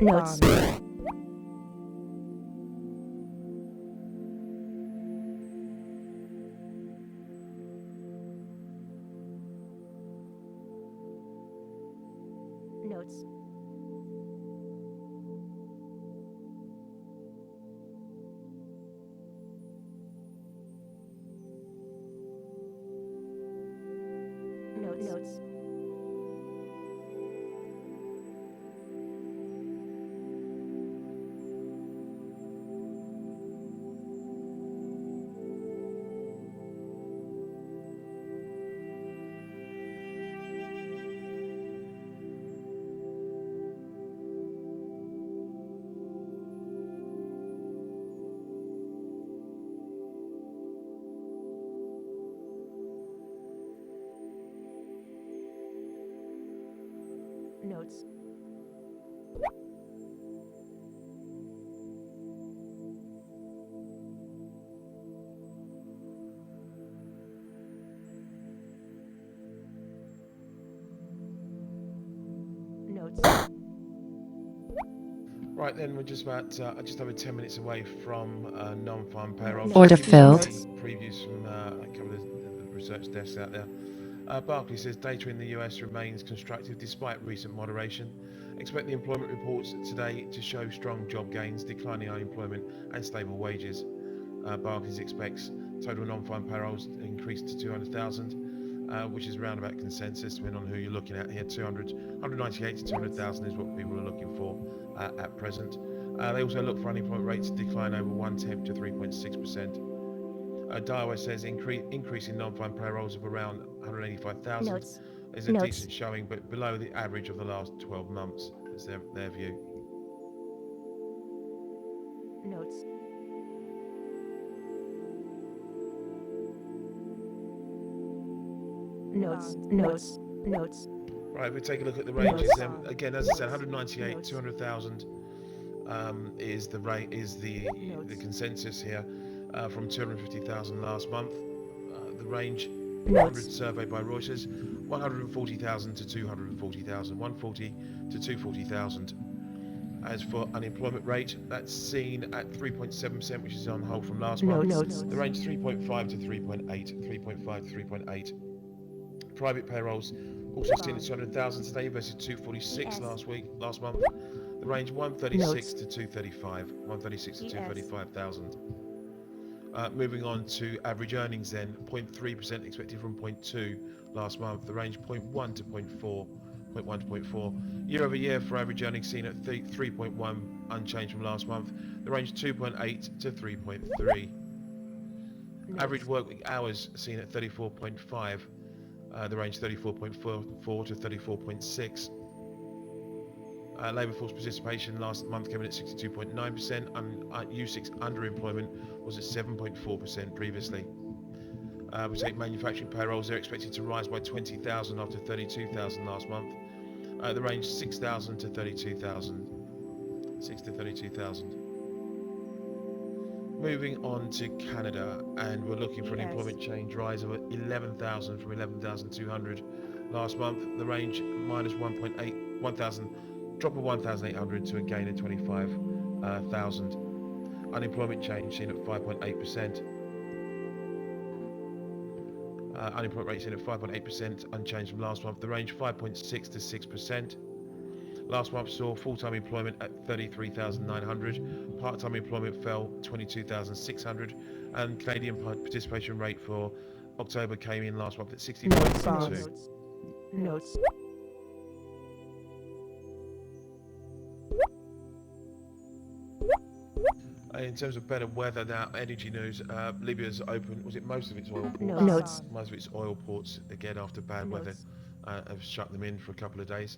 Notes. Notes. Notes. Notes. Notes. Right then, we're just about just over 10 minutes away from non-farm payroll. Order filled. Previews from a couple of the research desks out there. Barclays says data in the US remains constructive despite recent moderation. Expect the employment reports today to show strong job gains, declining unemployment and stable wages. Barclays expects total non-farm payrolls to increase to 200,000, which is around about consensus, depending on who you're looking at here. 198 to 200,000 is what people are looking for at present. They also look for unemployment rates to decline over 1/10 to 3.6%. Daiwa says increase in non-farm payrolls of around 185,000 is a decent showing, but below the average of the last 12 months, is their view. Notes. Notes. Right, we take a look at the ranges. Again, as I said, 198, 200,000 is the rate, is the consensus here, from 250,000 last month. The range 100 survey by Reuters, 140,000 to 240,000, 140 to 240,000. As for unemployment rate, that's seen at 3.7%, which is on hold from last month. The range 3.5 to 3.8, 3.5 to 3.8. Private payrolls also seen at 200,000 today versus 246 last month. The range 136 to 235, 136 to 235,000. Moving on to average earnings then, 0.3% expected from 0.2 last month. The range 0.1 to 0.4, 0.1 to 0.4. Year over year for average earnings seen at 3.1, unchanged from last month. The range 2.8 to 3.3. Average work week hours seen at 34.5. The range 34.44 to 34.6. Labour force participation last month came in at 62.9%, and U6 underemployment was at 7.4% previously. We take manufacturing payrolls, they're expected to rise by 20,000 after 32,000 last month. The range 6,000 to 32,000. 6 to 32,000. Moving on to Canada, and we're looking for an employment change rise of 11,000 from 11,200 last month. The range minus 1.8, 1,000, drop of 1,800 to a gain of 25,000. Unemployment change seen at 5.8%. Unemployment rate seen at 5.8%, unchanged from last month. The range 5.6 to 6%. Last month saw full-time employment at 33,900, part-time employment fell 22,600, and Canadian participation rate for October came in last month at 60.2. Notes. In terms of better weather now, energy news, Libya's opened, was it most of its oil ports? Notes. Most of its oil ports, again after bad weather, have shut them in for a couple of days.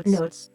Notes.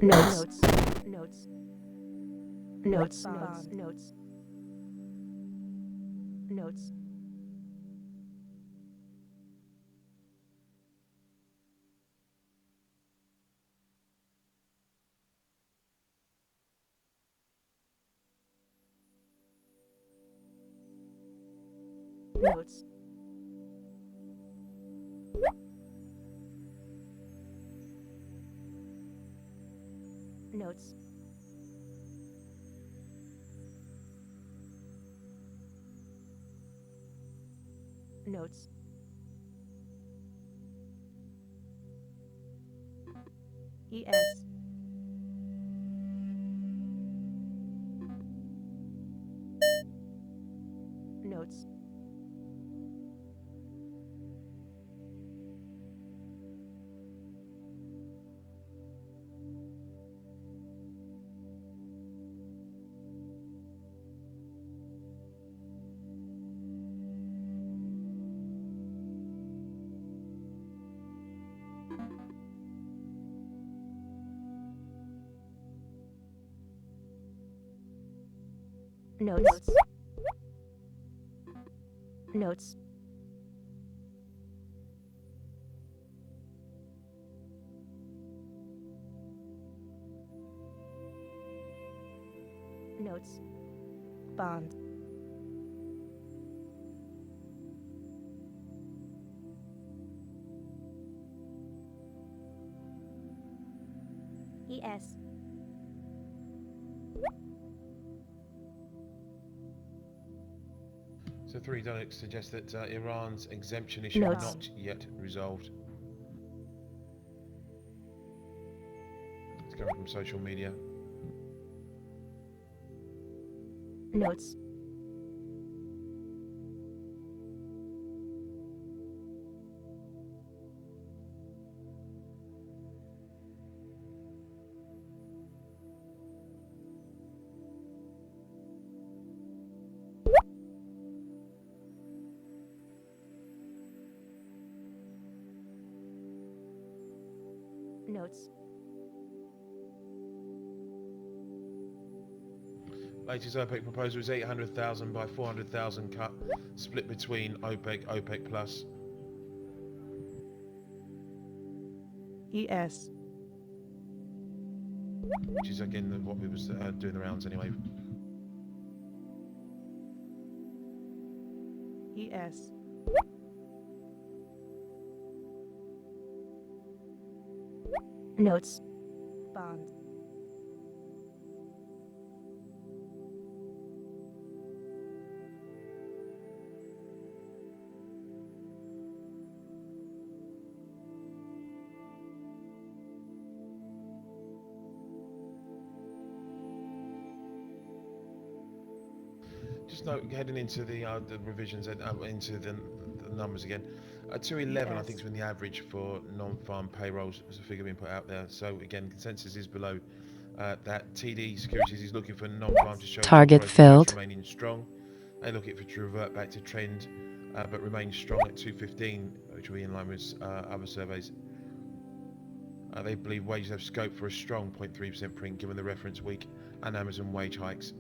Notes. Notes. Notes. Notes. Notes. Notes. Notes. Notes. Notes. ES. Notes. Notes. Notes. Notes. Bond. ES. So 3 Donix suggests that Iran's exemption issue Notes. not yet resolved. It's coming from social media. Notes. Notes. Latest OPEC proposal is 800,000 by 400,000 cut, split between OPEC Plus. ES. Which is again what we was doing the rounds anyway. ES. Notes. Bond. Just note, heading into the revisions and into the numbers again. 211, I think, is when the average for non-farm payrolls was a figure being put out there. So again, consensus is below that. TD Securities is looking for non-farm to show Target growth filled. remaining strong. They look it for to revert back to trend, but remain strong at 215, which will be in line with other surveys. They believe wages have scope for a strong 0.3% print given the reference week and Amazon wage hikes.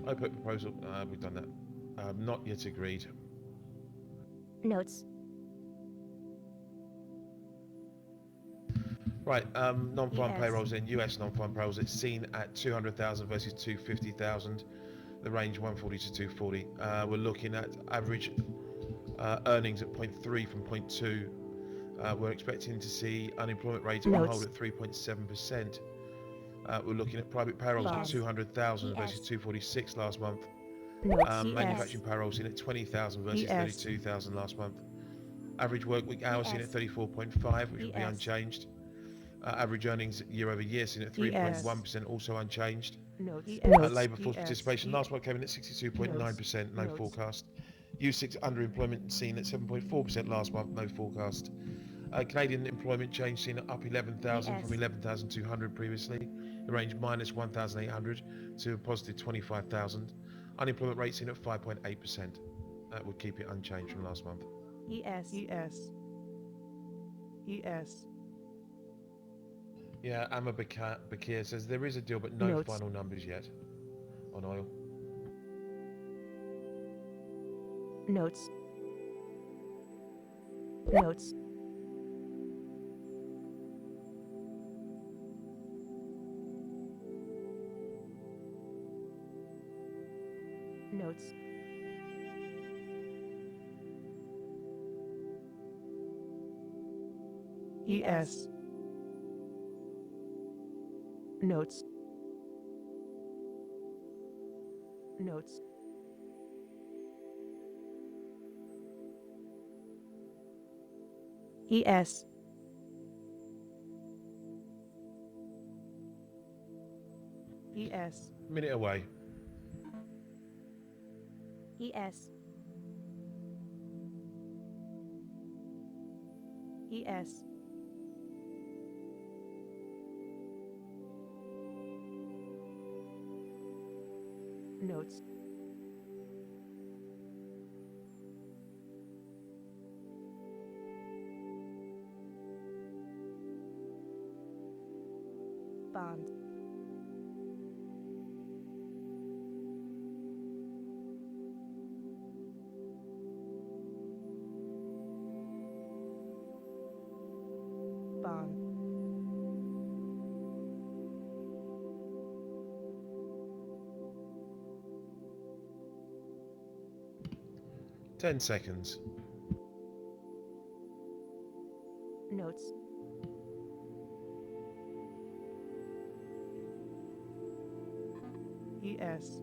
OPEC proposal, we've done that. Not yet agreed. Notes. Right, non-farm Yes. payrolls in US non-farm payrolls, it's seen at 200,000 versus 250,000, the range 140 to 240. We're looking at average earnings at 0.3 from 0.2. We're expecting to see unemployment rate on hold at 3.7%. We're looking at private payrolls at 200,000 versus 246 last month. Manufacturing payrolls in at 20,000 versus 32,000 last month. Average work week hours in at 34.5, which will be unchanged. Average earnings year over year seen at 3.1%, also unchanged. Labour force participation last month came in at 62.9%, no forecast. U6 underemployment seen at 7.4% last month, no forecast. Canadian employment change seen at up 11,000 from 11,200 previously. The range minus 1,800 to a positive 25,000. Unemployment rate seen at 5.8%. That would keep it unchanged from last month. ES. ES. Yeah, Amma Bakir says there is a deal, but no Notes. final numbers yet on oil. Notes. Notes. Notes. ES. Notes. Notes. ES. ES. Minute away. ES. ES. Notes. Bond. Bond. Ten seconds. Notes. ES.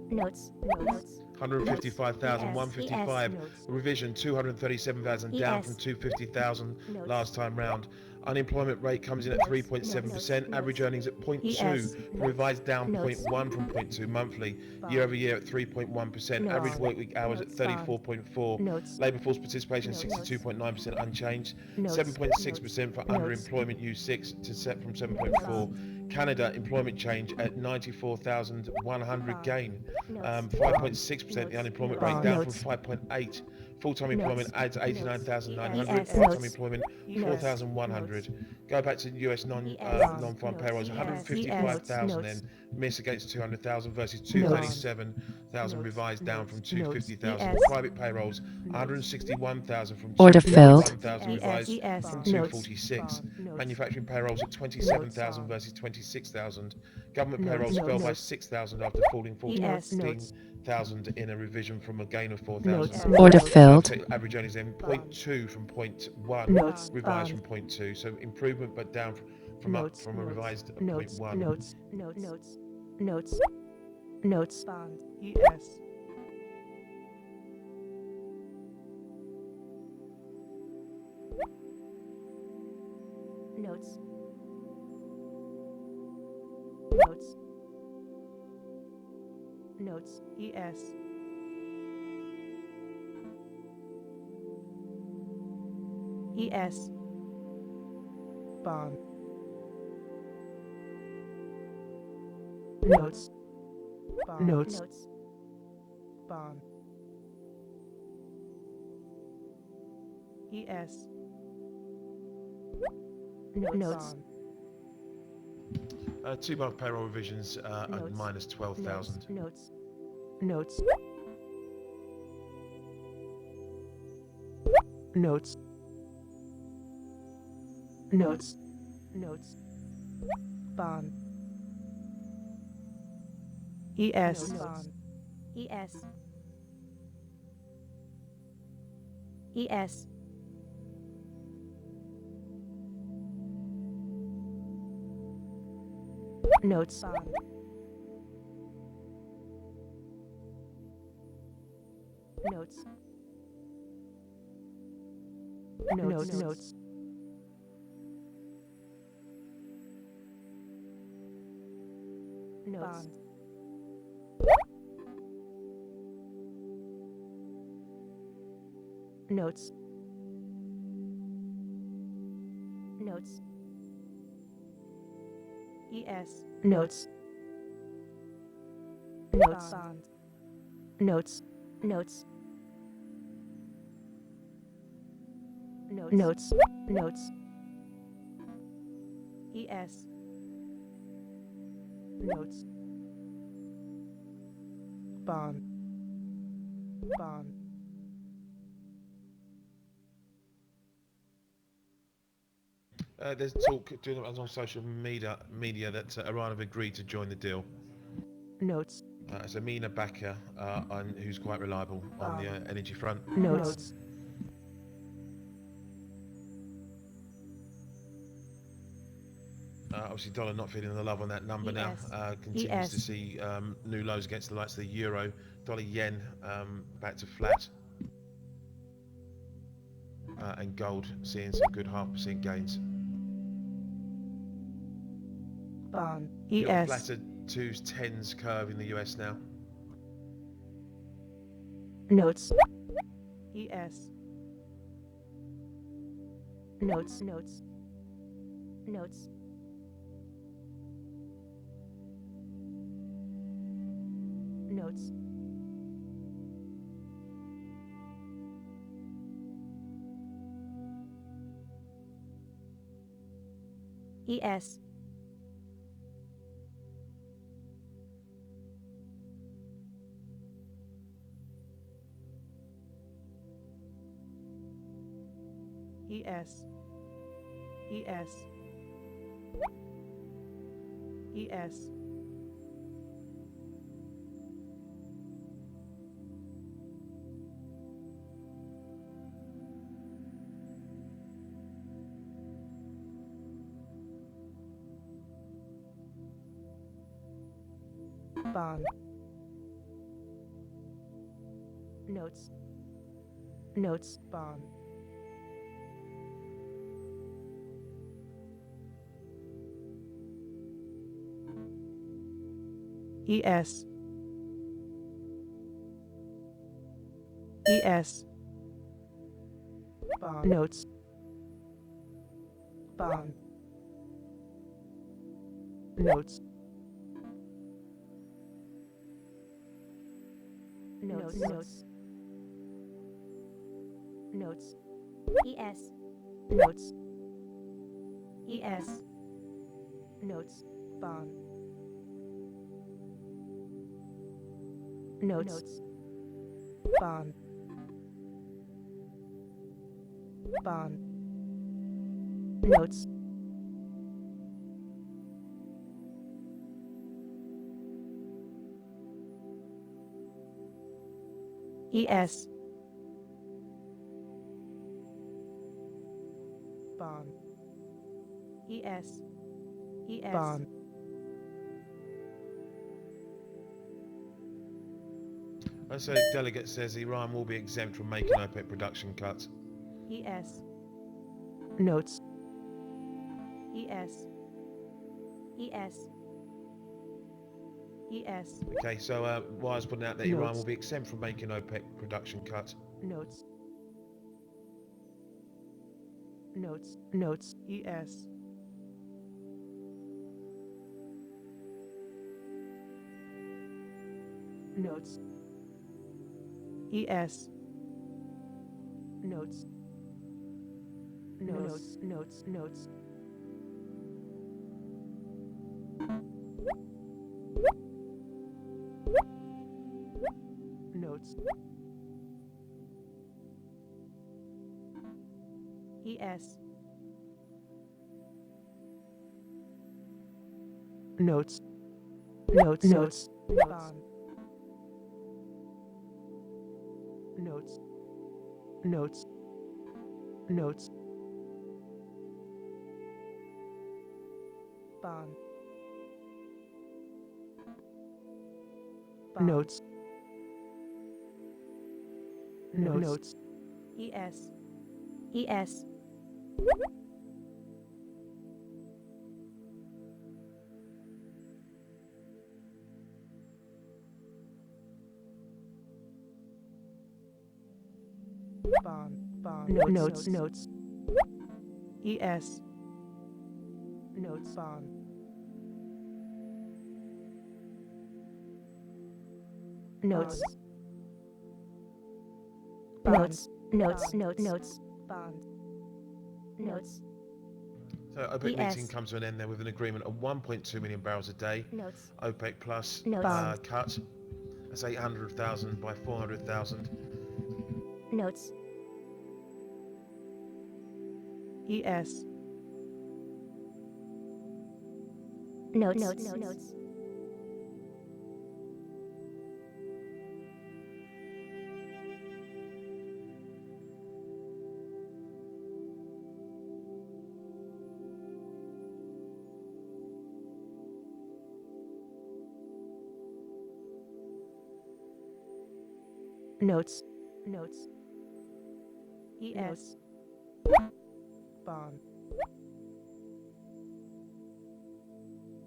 Notes. Notes. 155,000, ES. 155. Notes. Revision 237,000, down from ES. 250,000 Notes. last time round. Unemployment rate comes in at Notes. 3.7%. Average earnings at 0.2, ES. revised down Notes. 0.1 from 0.2 monthly. Bond. Year over year at 3.1%. Notes. Average work week hours at Notes. 34.4. Notes. Labour force participation Notes. 62.9% unchanged. Notes. 7.6% for Notes. underemployment U6 to set from 7.4. Canada employment change at 94,100 gain. 5.6% the unemployment rate, down from 5.8. Full-time employment adds 89,900. Part-time employment 4,100. Go back to US non-farm payrolls. 155,000 then miss against 200,000 versus 237,000 revised down from 250,000. Private payrolls 161,000 from Order filled. 201,000 revised from 246. Manufacturing payrolls at 27,000 versus 26,000. Government payrolls fell by 6,000 after falling 14,000 in a revision from a gain of 4,000. Order filled. Average earnings then 0.2 from 0.1, revised from 0.2. So improvement, but down from a revised 0.1. Notes. Bond. ES. Notes. Notes. ES. ES. Bond. Notes. Bond. Notes. Bond. ES. Notes. Two-month payroll revisions at minus 12,000. Notes. Bond. ES. ES. ES. Notes. Notes. Bond. Notes. ES. Notes. Bond. Notes. notes, notes, ES, notes, bond, bond, There's talk doing it on social media that Iran have agreed to join the deal. notes, It's Amina Bakker, who's quite reliable on the energy front. notes, Obviously, dollar not feeling the love on that number now. Continues to see new lows against the likes of the euro, dollar yen back to flat, and gold seeing some good 0.5% gains. bond, Got a ES, flatter 2s 10s curve in the US now. notes, ES, notes, notes, notes, notes, ES, ES, ES, ES, bond, notes, notes, bond, ES, ES, bond, notes, bond, notes, notes, notes, notes, ES, notes, ES, notes, bond, notes, bond, bond, notes, ES, bond, ES, ES, bond, So delegate says Iran will be exempt from making OPEC production cuts. ES, notes, ES, ES, ES, Okay, so Wire's putting out that Iran will be exempt from making OPEC production cuts. notes, notes, notes, ES, notes, ES, notes, notes, notes, notes, notes, ES, notes, notes, notes, bond, notes, notes, notes, bond, notes, notes, ES, ES, bond, bond, notes, notes, ES, notes, bond, notes, notes, notes, notes, notes, bond, Notes. So OPEC ES. meeting comes to an end there with an agreement of 1.2 million barrels a day. Notes. OPEC plus Notes. cut. That's 800,000 by 400,000. Notes. ES. Notes. Notes. Notes. Notes. ES. Bond.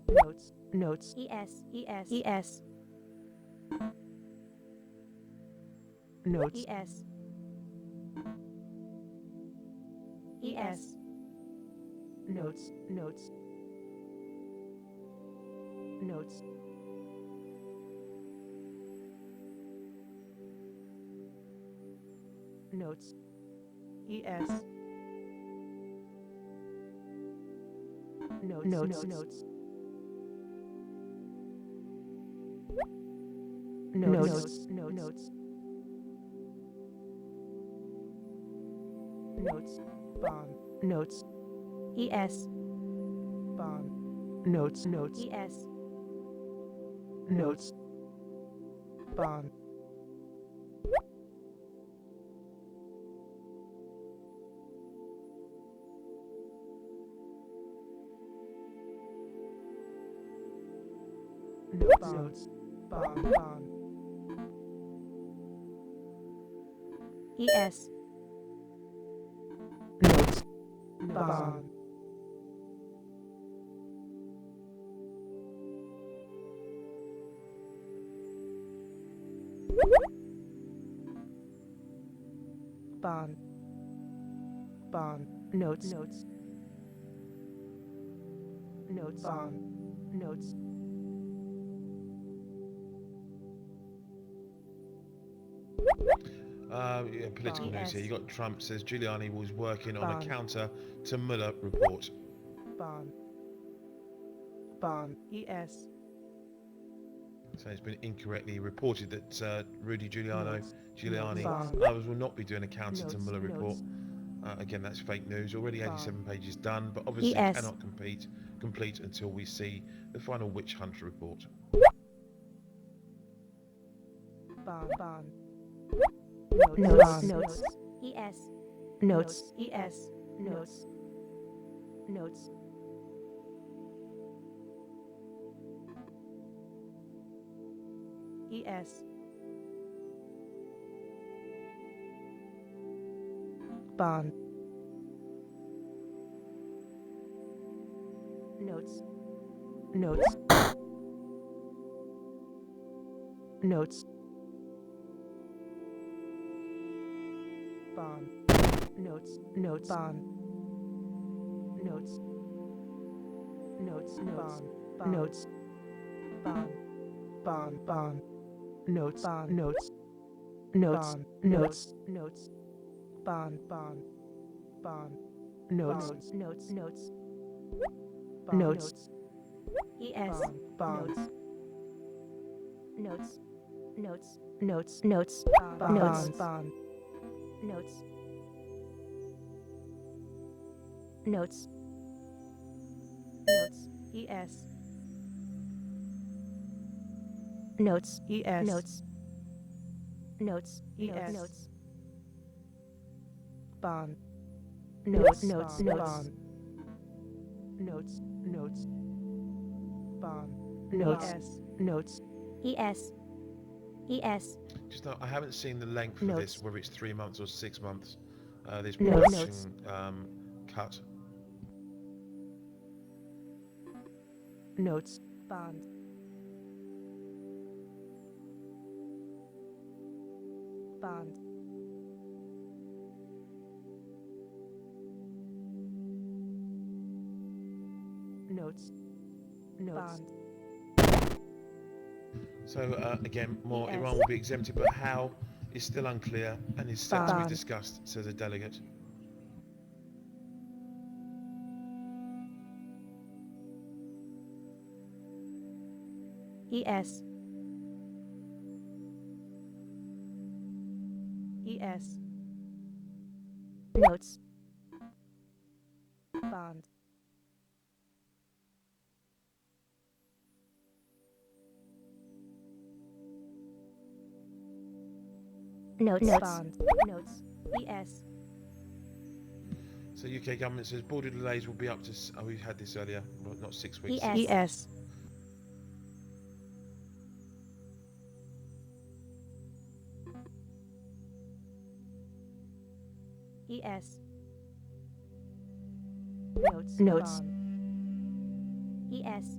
Notes. Notes. ES. ES. ES. Notes. ES. ES. Notes. Notes. Notes. Notes. ES. Notes. Notes. Notes. Notes. Notes. Notes. Bond. Notes. ES. Bond. Notes. Notes. ES. Notes. Bond. Notes. Bond. Bond. ES. Notes. Bond. Bond. Bond. Notes. Notes. Notes. Bond. Notes. Political news here. You got Trump says Giuliani was working on Bond. a counter to Mueller report. Bond. Bond. ES. So it's been incorrectly reported that Rudy Giuliani Bond. and others will not be doing a counter to Notes. Mueller report. Notes. Again, that's fake news. Already 87 Bond. pages done, but obviously ES. cannot complete until we see the final witch hunt report. Bond. Bond. Notes. Notes. ES. Notes. ES. Notes. Notes. ES. Bond. Notes. Notes. Notes. Bond. Notes. Notes. Bond. Notes. Notes. Notes. Notes. Bond. Bond. Bond. Notes. Bond. Notes. Notes. Notes. Notes. Bond. Bond. Bond. Notes. Notes. Notes. Notes. ES. Bond. Notes. Notes. Notes. Notes. Notes. Bond. Notes. Notes. Notes. ES. Notes. ES. Notes. Notes. ES. Notes. Bond. Notes. Notes. Notes. Notes. Notes. Bond. Notes. Notes. ES. ES. Just I haven't seen the length of this, whether it's 3 months or 6 months. This Notes. production cut. Notes. Bond. Bond. Notes. Notes. Bond. So again, more Yes. Iran will be exempted, but how is still unclear and is set to be Bond. discussed, says a delegate. ES. ES. Notes. Bond. Notes. Bond. Notes. ES. So UK government says border delays will be up to, oh, we had this earlier, not 6 weeks. ES. ES. ES. Notes. Notes. Bond. ES.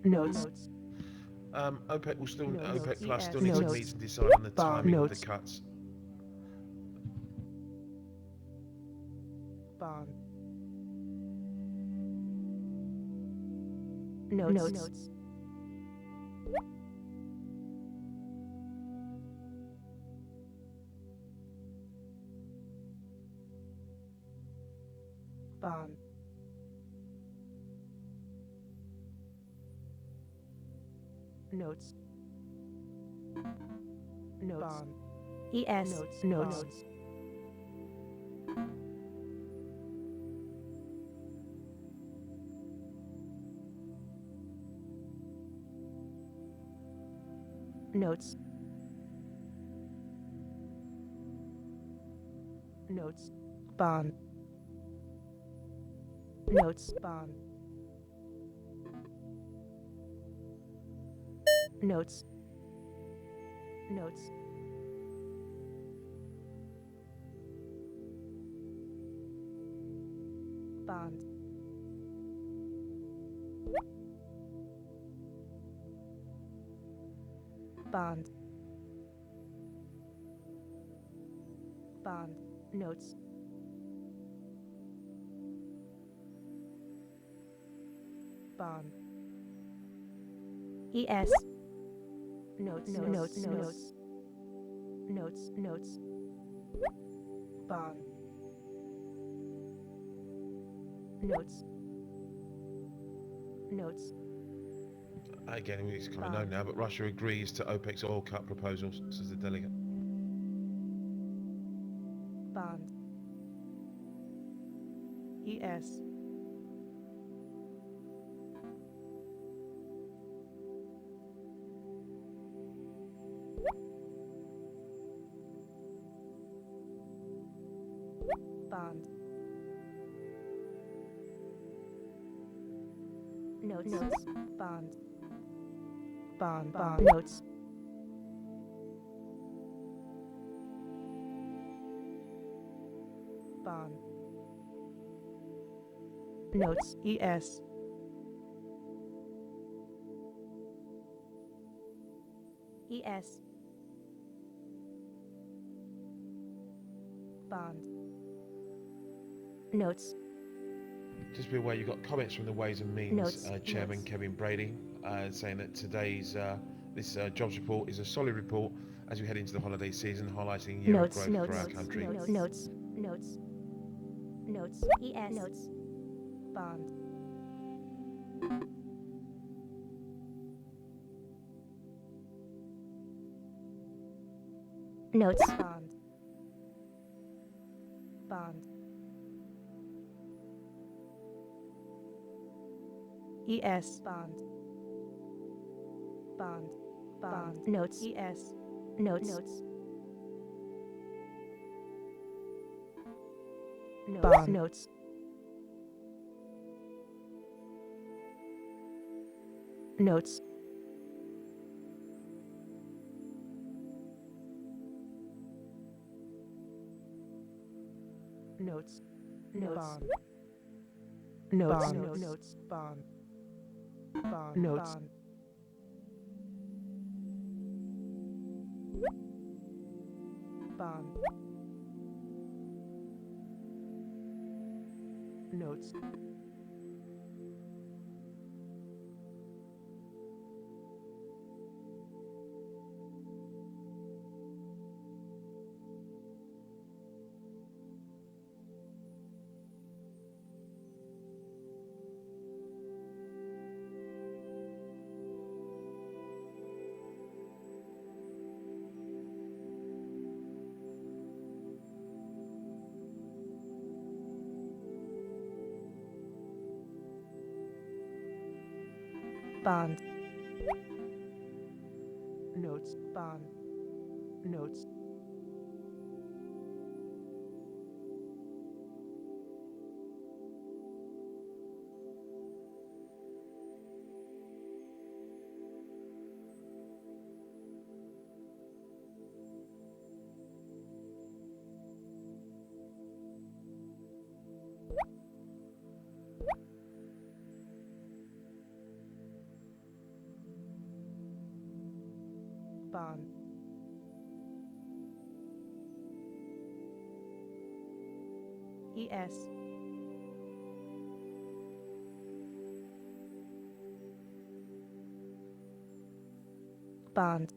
Notes. OPEC will still, Notes. OPEC Plus ES. still needs to Notes. meet and decide on the timing of the Notes. cuts. Bond. Notes. Notes. Bond. Notes. Notes. Bond. ES. Notes. Notes. Notes. Notes. Bond. Notes. Bond. Notes. Notes. Bond. Bond. Bond. Notes. Bond. ES. Notes. Notes. Notes. Notes. Notes. Bond. Notes. Notes. Again, it's kind of known now, but Russia agrees to OPEC's oil cut proposals, says the delegate. Bond. ES. Bond. Notes. Notes. Bond. Bond. Bond. Notes. Bond. Notes. ES. ES. Bond. Notes. Just be aware, you've got comments from the Ways and Means Notes. Chairman Notes. Kevin Brady saying that today's this jobs report is a solid report as we head into the holiday season, highlighting year Notes. of growth Notes. for our country. Notes. Notes. Notes. Notes. ES. Notes. Bond. Notes. Bond. Bond. ES. Bond. Bond. Bond. Notes. ES. Notes. Notes. Bond. Notes. Notes. Notes. Notes. Notes. Notes. Bond. Bond. Notes. Bond. Notes. bond, notes, bond, notes, bond, ES, bond,